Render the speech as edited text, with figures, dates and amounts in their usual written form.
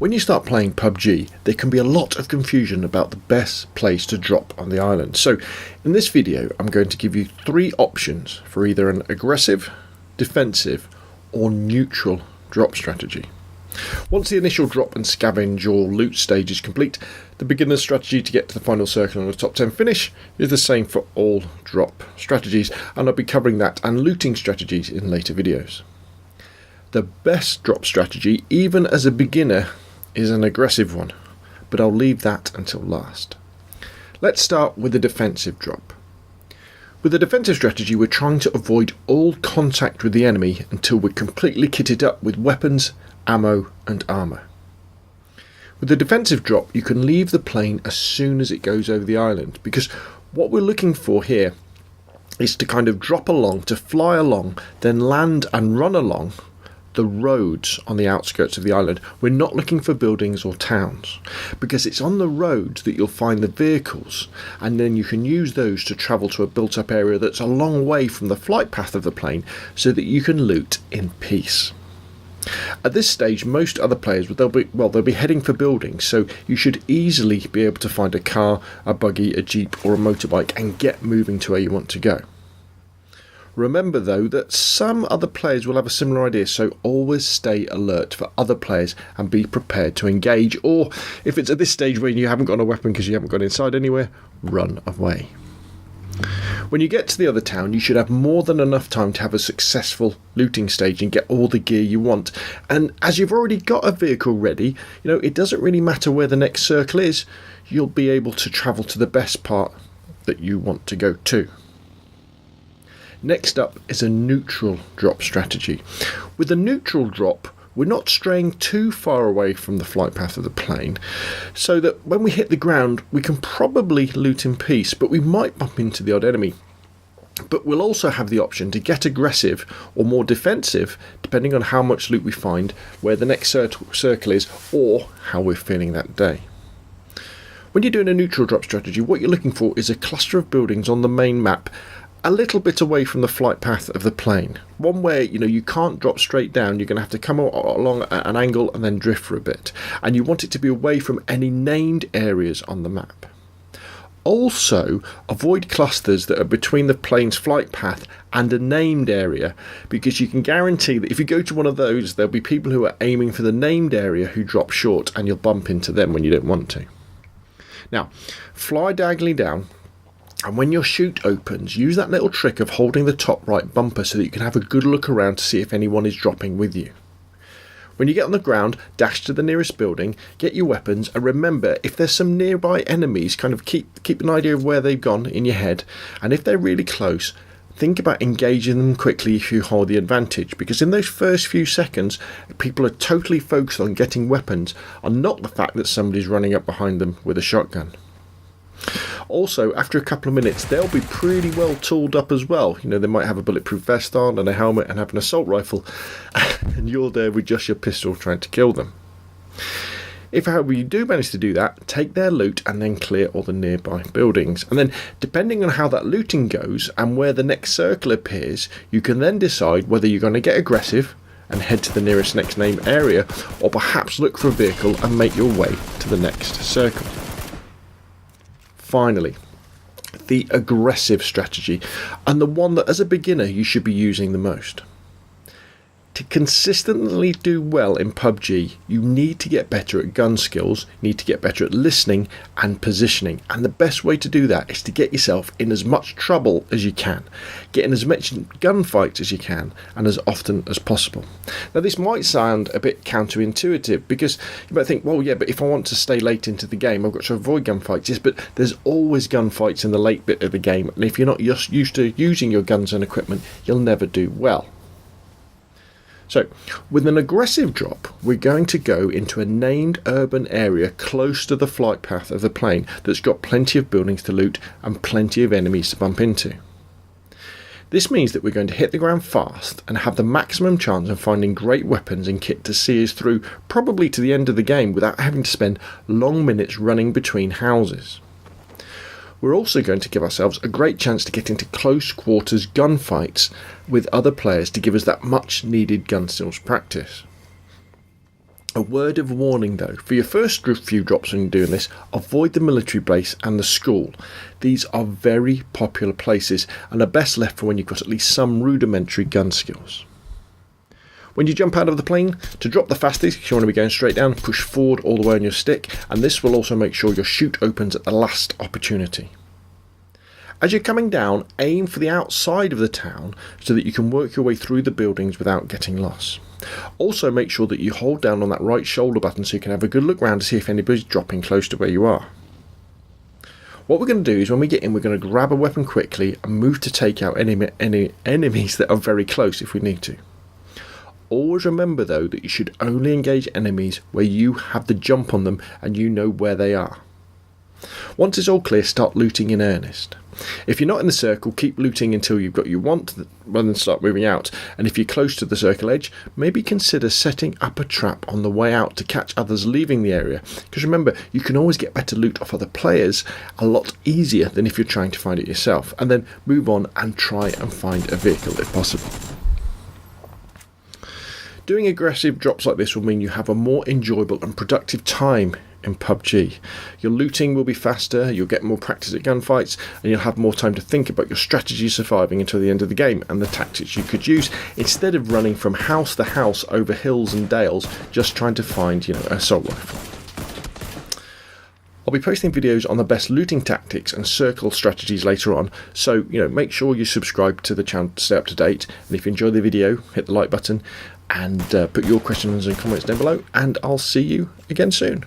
When you start playing PUBG, there can be a lot of confusion about the best place to drop on the island. So in this video, I'm going to give you 3 options for either an aggressive, defensive or neutral drop strategy. Once the initial drop and scavenge or loot stage is complete, the beginner's strategy to get to the final circle and the top 10 finish is the same for all drop strategies, and I'll be covering that and looting strategies in later videos. The best drop strategy, even as a beginner, is an aggressive one, but I'll leave that until last. Let's start with the defensive drop. With the defensive strategy, we're trying to avoid all contact with the enemy until we're completely kitted up with weapons, ammo and armour. With the defensive drop, you can leave the plane as soon as it goes over the island, because what we're looking for here is to kind of drop along, to fly along, then land and run along the roads on the outskirts of the island. We're not looking for buildings or towns, because it's on the roads that you'll find the vehicles, and then you can use those to travel to a built up area that's a long way from the flight path of the plane so that you can loot in peace. At this stage, most other players they'll be heading for buildings, so you should easily be able to find a car, a buggy, a jeep or a motorbike and get moving to where you want to go. Remember though that some other players will have a similar idea, so always stay alert for other players and be prepared to engage, or if it's at this stage where you haven't got a weapon because you haven't gone inside anywhere, run away. When you get to the other town, you should have more than enough time to have a successful looting stage and get all the gear you want, and as you've already got a vehicle ready, it doesn't really matter where the next circle is, you'll be able to travel to the best part that you want to go to. Next up is a neutral drop strategy. With a neutral drop, we're not straying too far away from the flight path of the plane, so that when we hit the ground we can probably loot in peace, but we might bump into the odd enemy. But we'll also have the option to get aggressive or more defensive depending on how much loot we find, where the next circle is, or how we're feeling that day. When you're doing a neutral drop strategy, what you're looking for is a cluster of buildings on the main map a little bit away from the flight path of the plane. One where you can't drop straight down, you're going to have to come along at an angle and then drift for a bit, and you want it to be away from any named areas on the map. Also, avoid clusters that are between the plane's flight path and a named area, because you can guarantee that if you go to one of those, there'll be people who are aiming for the named area who drop short, and you'll bump into them when you don't want to. Now, fly diagonally down, and when your chute opens, use that little trick of holding the top right bumper so that you can have a good look around to see if anyone is dropping with you. When you get on the ground, dash to the nearest building, get your weapons, and remember, if there's some nearby enemies, kind of keep an idea of where they've gone in your head, and if they're really close, think about engaging them quickly if you hold the advantage, because in those first few seconds, people are totally focused on getting weapons and not the fact that somebody's running up behind them with a shotgun. Also, after a couple of minutes, they'll be pretty well tooled up as well. They might have a bulletproof vest on and a helmet and have an assault rifle, and you're there with just your pistol trying to kill them. If, however, you do manage to do that, take their loot and then clear all the nearby buildings. And then, depending on how that looting goes and where the next circle appears, you can then decide whether you're going to get aggressive and head to the nearest next named area, or perhaps look for a vehicle and make your way to the next circle. Finally, the aggressive strategy, and the one that as a beginner you should be using the most. To consistently do well in PUBG, you need to get better at gun skills, you need to get better at listening and positioning, and the best way to do that is to get yourself in as much trouble as you can, get in as much gunfights as you can, and as often as possible. Now this might sound a bit counterintuitive, because you might think, well yeah, but if I want to stay late into the game, I've got to avoid gunfights. Yes, but there's always gunfights in the late bit of the game, and if you're not used to using your guns and equipment, you'll never do well. So, with an aggressive drop, we're going to go into a named urban area close to the flight path of the plane that's got plenty of buildings to loot and plenty of enemies to bump into. This means that we're going to hit the ground fast and have the maximum chance of finding great weapons and kit to see us through, probably to the end of the game, without having to spend long minutes running between houses. We're also going to give ourselves a great chance to get into close quarters gunfights with other players to give us that much needed gun skills practice. A word of warning though, for your first few drops when you're doing this, avoid the military base and the school. These are very popular places and are best left for when you've got at least some rudimentary gun skills. When you jump out of the plane, to drop the fastest, because you want to be going straight down, push forward all the way on your stick, and this will also make sure your chute opens at the last opportunity. As you're coming down, aim for the outside of the town so that you can work your way through the buildings without getting lost. Also make sure that you hold down on that right shoulder button so you can have a good look round to see if anybody's dropping close to where you are. What we're going to do is when we get in, we're going to grab a weapon quickly and move to take out any enemies that are very close if we need to. Always remember though that you should only engage enemies where you have the jump on them and you know where they are. Once it's all clear, start looting in earnest. If you're not in the circle, keep looting until you've got what you want, rather than start moving out. And if you're close to the circle edge, maybe consider setting up a trap on the way out to catch others leaving the area. Because remember, you can always get better loot off other players a lot easier than if you're trying to find it yourself. And then move on and try and find a vehicle if possible. Doing aggressive drops like this will mean you have a more enjoyable and productive time in PUBG. Your looting will be faster, you'll get more practice at gunfights, and you'll have more time to think about your strategy surviving until the end of the game and the tactics you could use, instead of running from house to house over hills and dales just trying to find, an assault rifle. I'll be posting videos on the best looting tactics and circle strategies later on, so make sure you subscribe to the channel to stay up to date, and if you enjoy the video, hit the like button and put your questions and comments down below, and I'll see you again soon.